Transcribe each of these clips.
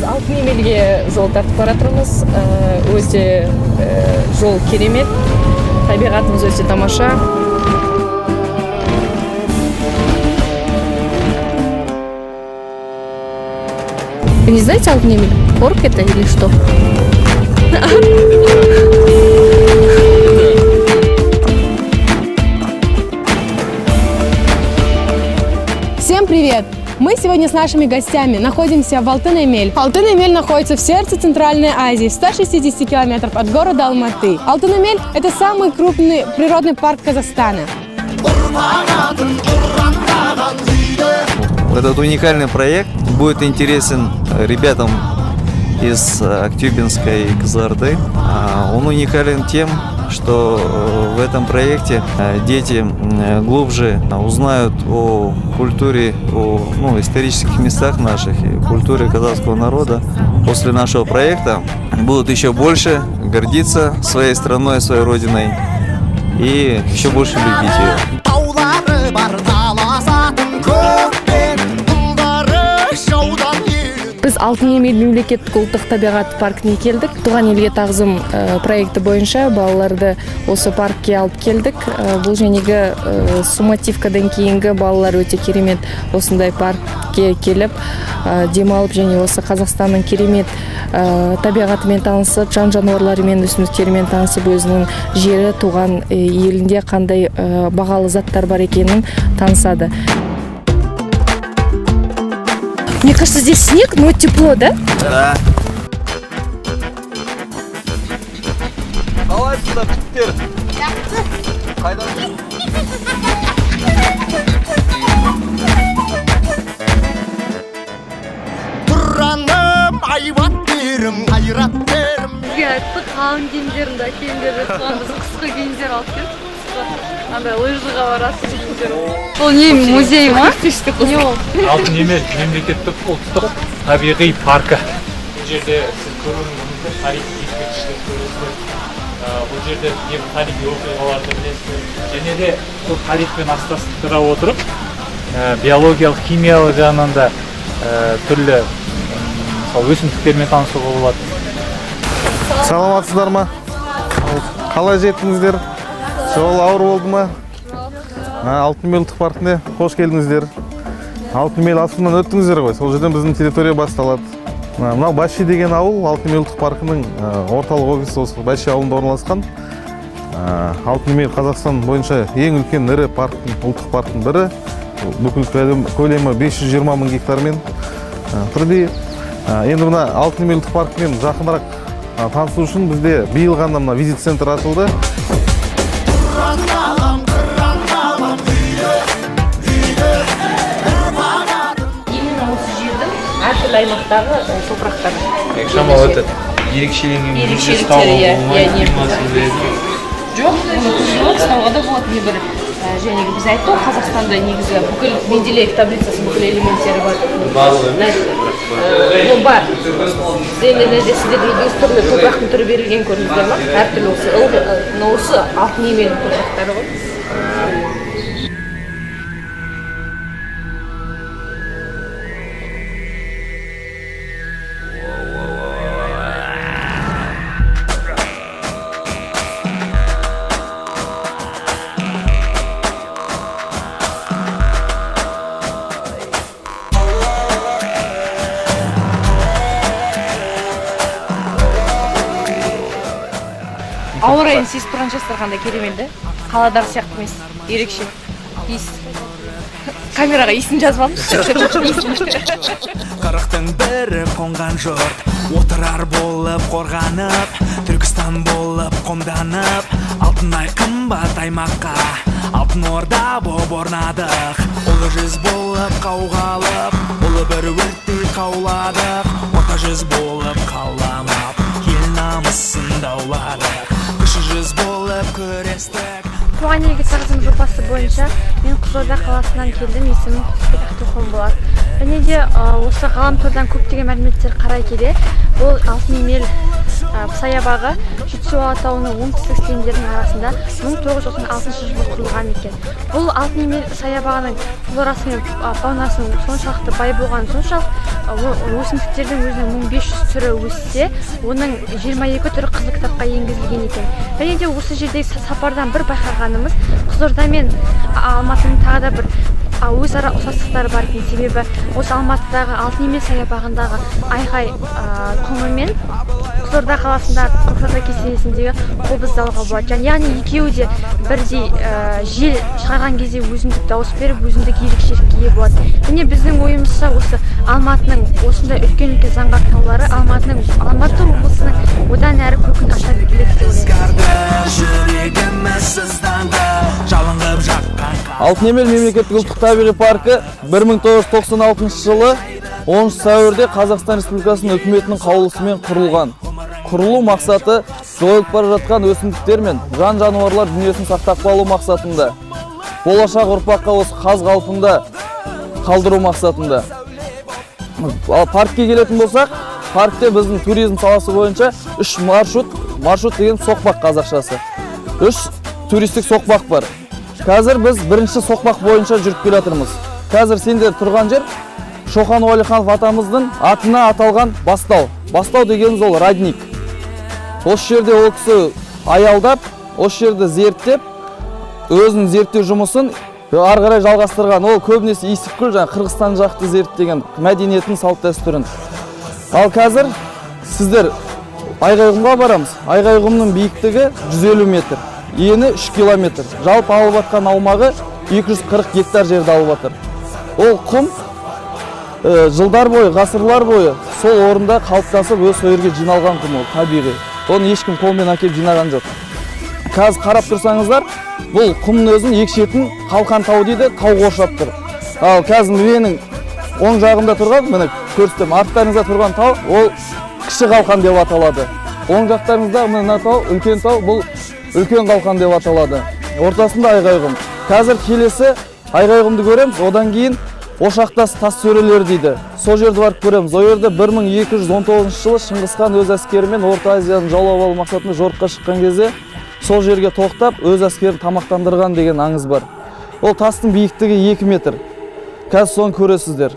Алтын Емелге жол тартып бара жатырмыз. Өте жол керемет. Табиғатымыз өте тамаша. Вы не знаете Алтын Емель? Орк это или что? Всем привет! Мы сегодня с нашими гостями находимся в Алтын-Емель. Алтын-Емель находится в сердце Центральной Азии, в 160 километров от города Алматы. Алтын-Емель – это самый крупный природный парк Казахстана. Этот уникальный проект будет интересен ребятам из Актюбинской и Кызылорды. Он уникален тем, что в этом проекте дети глубже узнают о культуре, о исторических местах наших и культуре казахского народа. После нашего проекта будут еще больше гордиться своей страной, своей родиной и еще больше любить ее. Біз Алтын Емел мемлекеттік ұлттық табиғат паркіне келдік. Туған елге тағзым проекті бойынша балаларды осы паркке алып келдік. Бұл женегі сумативкадан кейінгі балалар өте керемет осындай паркке келіп демалып және осы Қазақстанның керемет табиғатымен танысып, жан-жануарларымен, өсімдіктерімен танысып, өзінің жері, туған елінде қандай бағалы заттар бар екенін танысады. Мне кажется, здесь снег, но тепло, да? Да. Қалайсыздар, жігіттер? Қайдан? Тұраным, айбат берім, айрат берім. Бізге айтты, қалың киімдерімді әкеліңдер деп соған біз қысқы киімдер алып келдік. Андай лыжыға барасыз киімдер. Ол не, музей ма? Не ол? Алтын Емел мемлекеттік ұлттық табиғи паркі. Бұл жерде сіз көруіңіз мүмкін тарихи ескерткіштер көресіздер. Бұл жерде небір тарихи оқиғаларды білесіздер. Және де бұл тарихпен астастыра отырып, биологиялық, химиялық жағынан да түрлі өсімдіктермен танысуға болады. Саламатсыздар ма? Қалай жеттіңіздер? Жол ауыр болды ма? Алтын Емел ұлттық паркіне қош келдіңіздер. Алтын Емел асуынан өттіңіздер ғой. Сол жерден біздің территория басталады. Мынау Баши деген ауыл Алтын Емел ұлттық паркының орталық офисі осы Баши ауылында орналасқан. Алтын Емел Қазақстан бойынша ең үлкен ірі ұлттық парктың бірі. Бүкіл көлемі 520 мың гектармен тұрды. Енді мына Алтын Емел ұлттық паркымен жақынырақ танысу үшін бізде биыл ғана мына визит центр ашылды. Әртүрлі аймақтағы топырақтар. Шамал өтеді. Ерекшеліктері, жоқ, ұстауға да болады небір. Және біз айтты, Қазақстанда негізі бүкіл Менделеев таблицасы бүкіл элементтері бар. Бар. Сіздердің өз түрлі топырақтың түрі берілген көрдіңіздер ма? Әртүрлі осы Алтын Емел топырақтары ғой. Ауа райын сезіп тұрған жастар қандай керемет, да? Қаладағы сияқты емес, ерекше. Иіс. Камераға иісін жазып алыңыз. Қырықтың бірі қонған жұрт, отырар болып қорғанып, Түркістан болып қомданып, алтындай қымбат аймаққа, алтын орда боп орнадық. Ұлы жүз болып қауғалып, ұлы бір өрттей қауладық. Орта жүз болып қаламап, ел намысын дауладық. Кіші жүз болып күрестік. Туған елге тағзым жобасы бойынша мен Қызылорда қаласынан келдім, есімім Құсбек Ақтоқым болады. Және де осы ғаламтордан көптеген мәліметтер қарай келе, бұл Алтын Емел саябағы Жетісу алатауының оңтүстік сілемдерінің арасында 1996 жылы құрылған екен. Бұл Алтын Емел саябағының флорасы мен фаунасының соншалықты бай болғаны соншалық өсімдіктердің өзінің 1500 түрі өссе, оның 22 түрі қызыл кітапқа енгізілген екен. Және де осы жердегі сапардан бір байқағанымыз, Қызылорда мен Алматының тағы да бір өзара ұқсастықтары бар екен. Себебі осы Алматыдағы Алтын емел саябағындағы айғай құмы мен Қызылорда қаласындағы Көкшетау кесенесіндегі қобыз залға болады. Яғни екеуі де бірдей жел шығарған кезде өзіндік дауыс беріп, өзіндік ерекшелікке ие болады. Және біздің ойымызша осы Алматының осындай үлкен заңғар таулары Алматы облысының одан әрі көкін аша келеді деп ойлаймын. Алтын емел мемлекеттік ұлттық табиғи паркі 1996 жылы 10 сәуірде Қазақстан Республикасының үкіметінің қаулысымен құрылған. Құрылу мақсаты жойылып бара жатқан өсімдіктер мен жан-жануарлар дүниесін сақтап қалу мақсатында. Болашақ ұрпаққа осы қаз қалпында қалдыру мақсатында. Ал паркке келетін болсақ, паркте біздің туризм саласы бойынша 3 маршрут деген соқпақ қазақшасы. 3 туристік соқпақ бар. Қазір біз бірінші соқпақ бойынша жүріп келе жатырмыз. Қазір сендер тұрған жер Шоқан Уәлиханов атамыздың атына аталған Бастау. Бастау дегеніміз ол родник. Осы жерде ол кісі аялдап, осы жерді зерттеп, өзінің зерттеу жұмысын ары қарай жалғастырған. Ол көбінесе Исіккөл, Қырғызстан жақты зерттеген мәдениетін, салт дәстүрін. Ал қазір сіздер Айғайғұмға барамыз. Айғайғұмның биіктігі 150 метр. Ені 3 километр. Жалпы алып атқан аумағы 240 гектар жерді алып атыр. Ол құм жылдар бойы, ғасырлар бойы сол орында қалыптасып өз жерге жиналған құм, ол табиғи. Оны ешкім қолмен әкеліп жинаған жоқ. Қазір қарап тұрсаңыздар, бұл құмның өзін екі шетін қалқан тау дейді, тау қоршап тұр. Ал қазір менің оң жағымда тұрған, міне көрсетем, арттарыңызда тұрған тау, ол кіші қалқан деп аталады. Оң жақтарыңызда мына тау, үлкен тау, бұл үлкен қалқан деп аталады. Ортасында Айғайғұм. Қазір келесі Айғайғұмды көреміз, одан кейін Ошақтас тас сөрелер дейді. Сол жерді барып көреміз. Ол жерде 1219 жылы Шыңғысхан өз әскерімен Орта Азияны жаулап алу мақсатында жорыққа шыққан кезде сол жерге тоқтап, өз әскерін тамақтандырған деген аңыз бар. Ол тастың биіктігі 2 метр. Қазір соны көресіздер.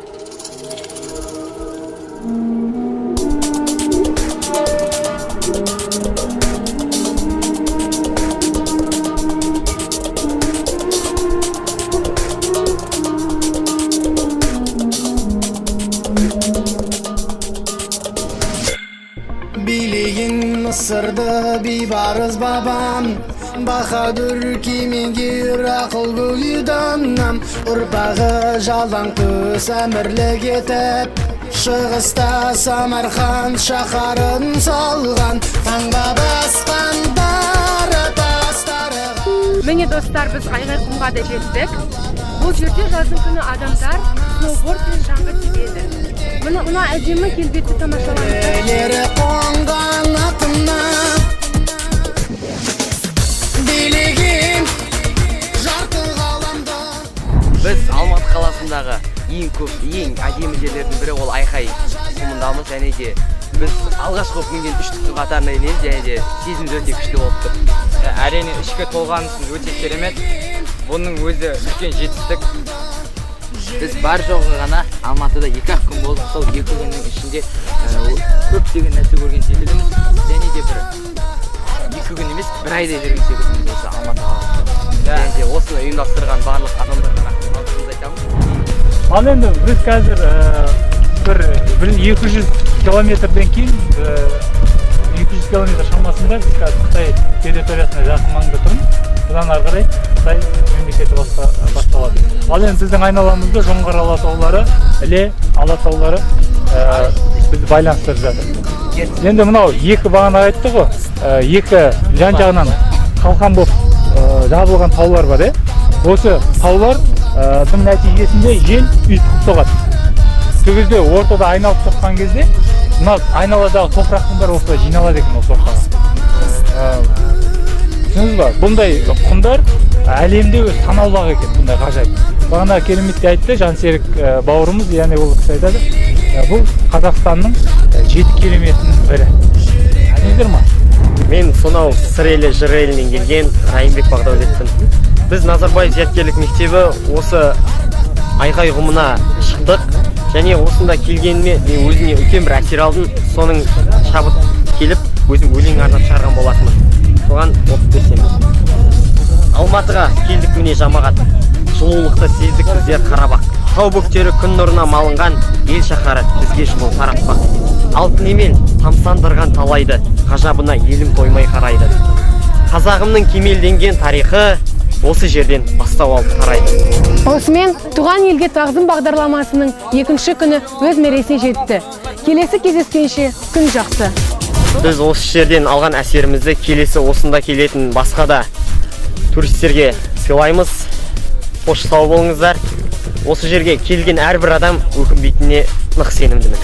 Bileyim Mısır'da bir barız babam Bahadır kimingir akıl güyüdanam Urpağı jalan kız əmirlik etip Шығыста Самарқан шақарын салған Таңба басқандары тастарыға Міне достар, біз Айғайғұмға да жеттік. Бұл жерде жаздың күні адамдар сноубордпен жаңбыр тебеді. Мына әдемі келбетті тамашалаңыздар. Елері қонған атына билеген жарты ғаламда. Біз Алматы қаласындағы ең әдемі жерлердің бірі ол Айғай құмындамыз. Және де біз алғашқы мінген үштіктің қатарына енеміз, және де сезіміміз өте күшті болып тұр. Әрине ішкі толғанысың өте керемет. Бұның өзі үлкен жетістік. Біз бар жоғы ғана Алматыда 2-ақ күн болдық. Сол 2 күннің ішінде көптеген нәрсе көрген секілдіміз. Және де бір 2 күн емес, 1 айдай жүрген секілдіміз осы Алматы қаласында. Және де осыны ұйымдастырған барлық адамдарға алғысымызды айтамыз. Ал енді біз қазір бір 200 километрден кейін 200 километр шамасында біз қазір Қытай территориясына жақын маңда тұрмыз. Бұдан ары қарай Қытай мемлекеті басталады. Ал енді біздің айналамызда Жоңғар алатаулары, Іле алатаулары бізді байланыстырып жатыр. Енді мынау екі бағана айтты ғой, екі жан-жағынан қалқан болып жабылған таулар бар. Осы таулардың нәтижесінде жел ұйтқып соғады. Сол кезде ортада айналып соққан кезде, мына айналадағы топырақтың бәрі осылай жиналады екен осы ортаға. Түсініңіз ба? Бұндай құмдар әлемде өз танаулақ екен, бұндай ғажайып. Бағана кереметте айтты Жансерік бауырымыз, яғни ол кісі айтады. Бұл Қазақстанның 7 кереметінің бірі. Әдемдер ма? Мен сонау сыр елі, жыр елінен келген Райымбек Бағдаулетпін. Біз Назарбаев зияткерлік мектебі осы Айғайғұмына шықтық. және осында келгеніме мен өзіме үлкен бір әсер алдым. Соның шабыт келіп, өзім өлең арнап шығарған болатынмын. Соған оқып берсем. Алматыға келдік міне жамағат. Жылулықты сездік біздер Қарабақ. Тау бөктері күн нұрына малынған, ел шаһары бізге жылу таратпақ. Алтын емел тамсандырған талайды, ғажабына елім тоймай қарайды. Қазағымның кемелденген тарихы осы жерден бастау алып тарайды. Осымен туған елге тағзым бағдарламасының екінші күні өз мәресіне жетті. Келесі кездескенше күн жақсы. Біз осы жерден алған әсерімізді келесі осында келетін басқа да туристерге сыйлаймыз. Қош сау болыңыздар. Осы жерге келген әрбір адам өкінбейтініне нық сенімдімін.